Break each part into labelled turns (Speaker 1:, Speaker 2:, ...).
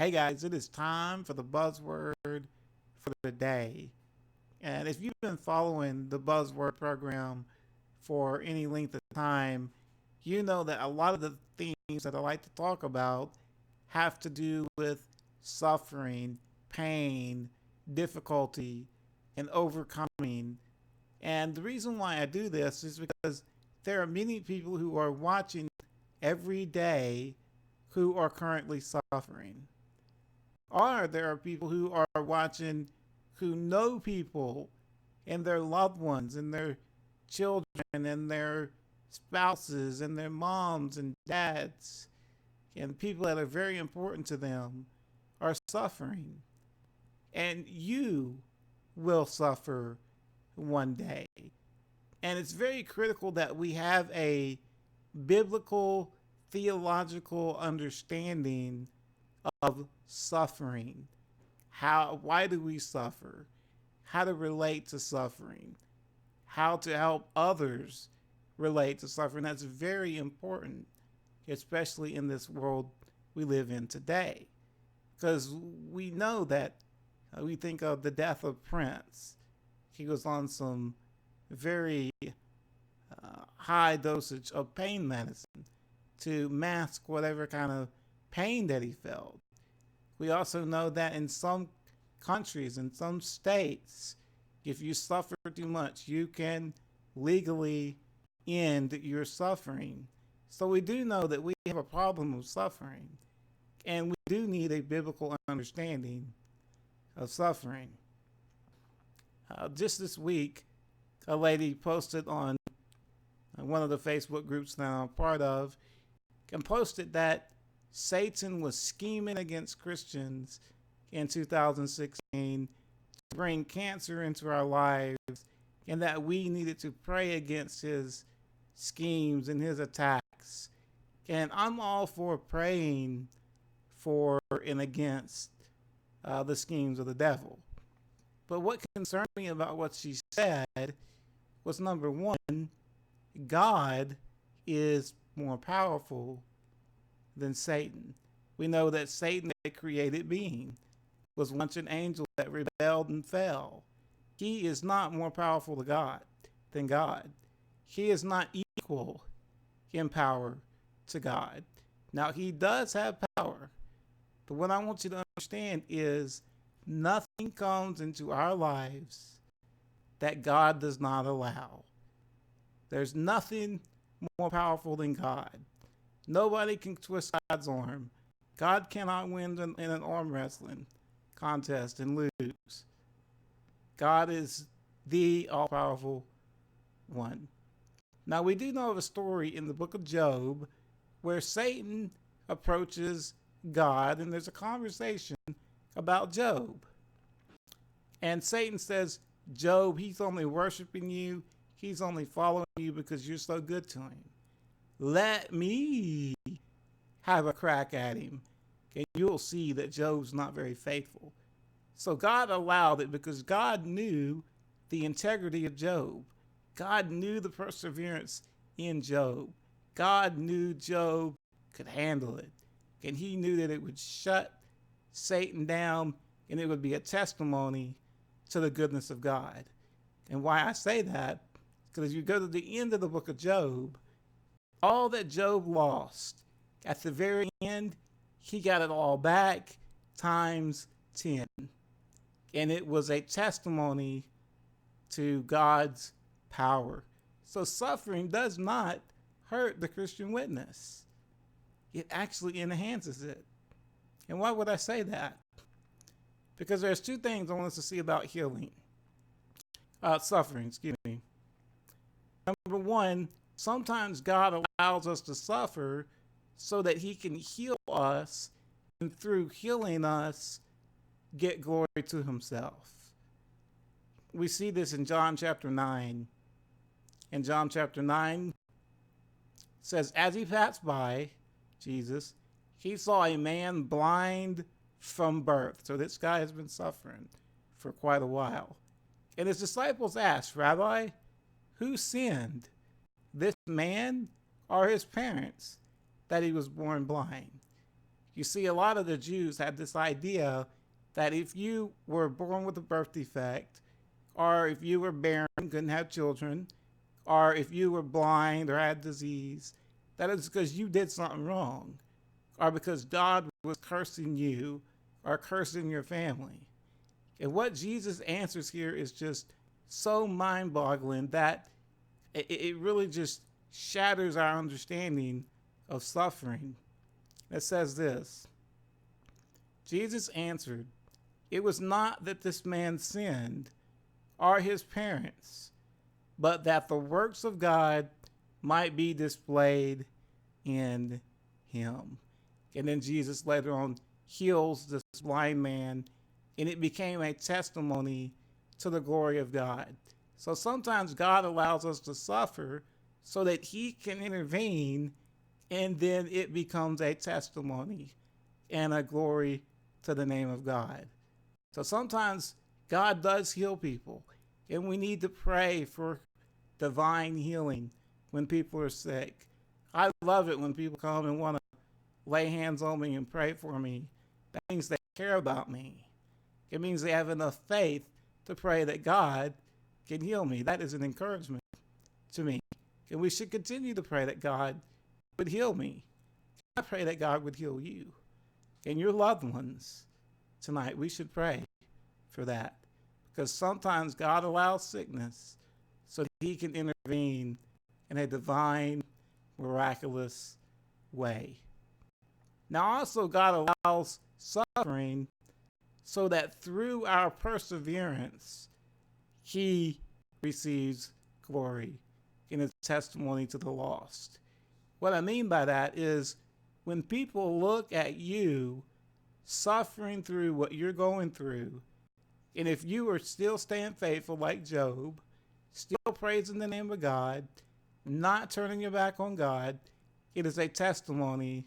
Speaker 1: Hey guys, it is time for the buzzword for the day. And if you've been following the buzzword program for any length of time, you know that a lot of the themes that I like to talk about have to do with suffering, pain, difficulty, and overcoming. And the reason why I do this is because there are many people who are watching every day who are currently suffering. Or there are people who are watching who know people and their loved ones and their children and their spouses and their moms and dads and people that are very important to them are suffering. And you will suffer one day. And it's very critical that we have a biblical theological understanding of suffering. Why do we suffer? How to relate to suffering. How to help others relate to suffering. That's very important, especially in this world we live in today. Because we know that we think of the death of Prince. He was on some very high dosage of pain medicine to mask whatever kind of pain that he felt. We also know that in some countries, in some states, if you suffer too much, you can legally end your suffering. So we do know that we have a problem of suffering, and we do need a biblical understanding of suffering. Just this week, a lady posted on one of the Facebook groups that I'm part of, and posted that Satan was scheming against Christians in 2016 to bring cancer into our lives, and that we needed to pray against his schemes and his attacks. And I'm all for praying for and against the schemes of the devil. But what concerned me about what she said was, number one, God is more powerful than Satan. We know that Satan, a created being, was once an angel that rebelled and fell. He is not more powerful than God. He is not equal in power to God. Now, he does have power, but what I want you to understand is nothing comes into our lives that God does not allow. There's nothing more powerful than God. Nobody can twist God's arm. God cannot win in an arm wrestling contest and lose. God is the all-powerful one. Now, we do know of a story in the book of Job where Satan approaches God, and there's a conversation about Job. And Satan says, Job, he's only worshiping you. He's only following you because you're so good to him. Let me have a crack at him, and you'll see that Job's not very faithful. So God allowed it because God knew the integrity of Job. God knew the perseverance in Job. God knew Job could handle it, and he knew that it would shut Satan down, and it would be a testimony to the goodness of God. And why I say that, because if you go to the end of the book of Job, all that Job lost, at the very end, he got it all back times 10. And it was a testimony to God's power. So suffering does not hurt the Christian witness. It actually enhances it. And why would I say that? Because there's two things I want us to see about suffering, excuse me. Number one, sometimes God allows us to suffer so that he can heal us, and through healing us, get glory to himself. We see this in John chapter 9. In John chapter 9, says, as he passed by, Jesus, he saw a man blind from birth. So this guy has been suffering for quite a while. And his disciples asked, Rabbi, who sinned, this man or his parents, that he was born blind? You see, a lot of the Jews had this idea that if you were born with a birth defect, or if you were barren, couldn't have children, or if you were blind or had disease, that is because you did something wrong, or because God was cursing you or cursing your family. And what Jesus answers here is just so mind-boggling that it really just shatters our understanding of suffering. It says this: Jesus answered, "It was not that this man sinned or his parents, but that the works of God might be displayed in him." And then Jesus later on heals this blind man, and it became a testimony to the glory of God. So sometimes God allows us to suffer so that he can intervene, and then it becomes a testimony and a glory to the name of God. So sometimes God does heal people, and we need to pray for divine healing when people are sick. I love it when people come and want to lay hands on me and pray for me. That means they care about me. It means they have enough faith to pray that God can heal me. That is an encouragement to me. And we should continue to pray that God would heal me. I pray that God would heal you and your loved ones tonight. We should pray for that, because sometimes God allows sickness so that he can intervene in a divine, miraculous way. Now also God allows suffering so that through our perseverance, he receives glory in his testimony to the lost. What I mean by that is when people look at you suffering through what you're going through, and if you are still staying faithful like Job, still praising the name of God, not turning your back on God, it is a testimony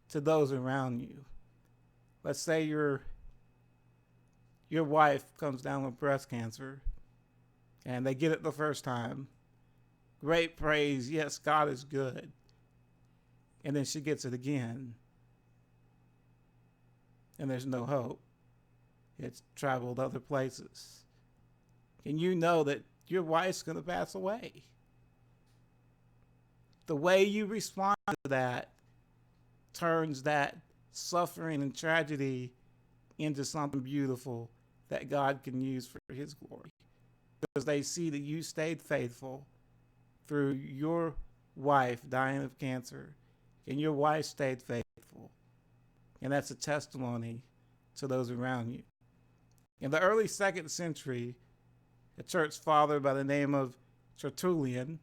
Speaker 1: to those around you. Let's say your wife comes down with breast cancer and they get it the first time. Great praise, yes, God is good. And then she gets it again, and there's no hope. It's traveled other places. And you know that your wife's going to pass away. The way you respond to that turns that suffering and tragedy into something beautiful that God can use for his glory. Because they see that you stayed faithful through your wife dying of cancer, and your wife stayed faithful. And that's a testimony to those around you. In the early 2nd century, a church father by the name of Tertullian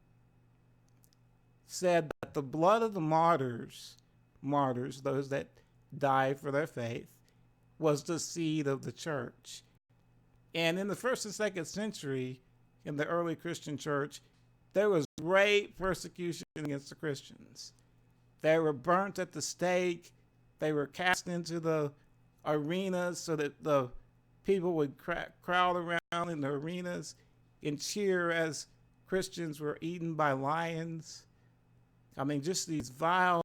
Speaker 1: said that the blood of the martyrs, those that died for their faith, was the seed of the church. And in the 1st and 2nd century, in the early Christian church, there was great persecution against the Christians. They were burnt at the stake. They were cast into the arenas so that the people would crowd around in the arenas and cheer as Christians were eaten by lions. I mean, just these vile,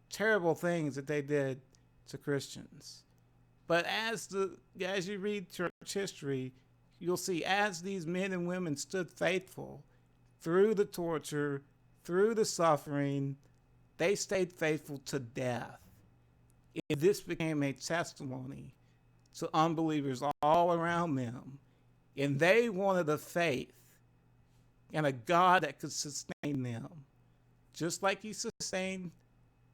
Speaker 1: terrible things that they did to Christians. But as you read church history, you'll see as these men and women stood faithful through the torture, through the suffering, they stayed faithful to death. And this became a testimony to unbelievers all around them. And they wanted a faith and a God that could sustain them. Just like he sustained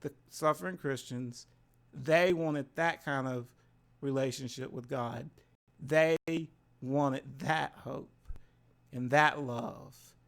Speaker 1: the suffering Christians, they wanted that kind of relationship with God. They wanted that hope and that love.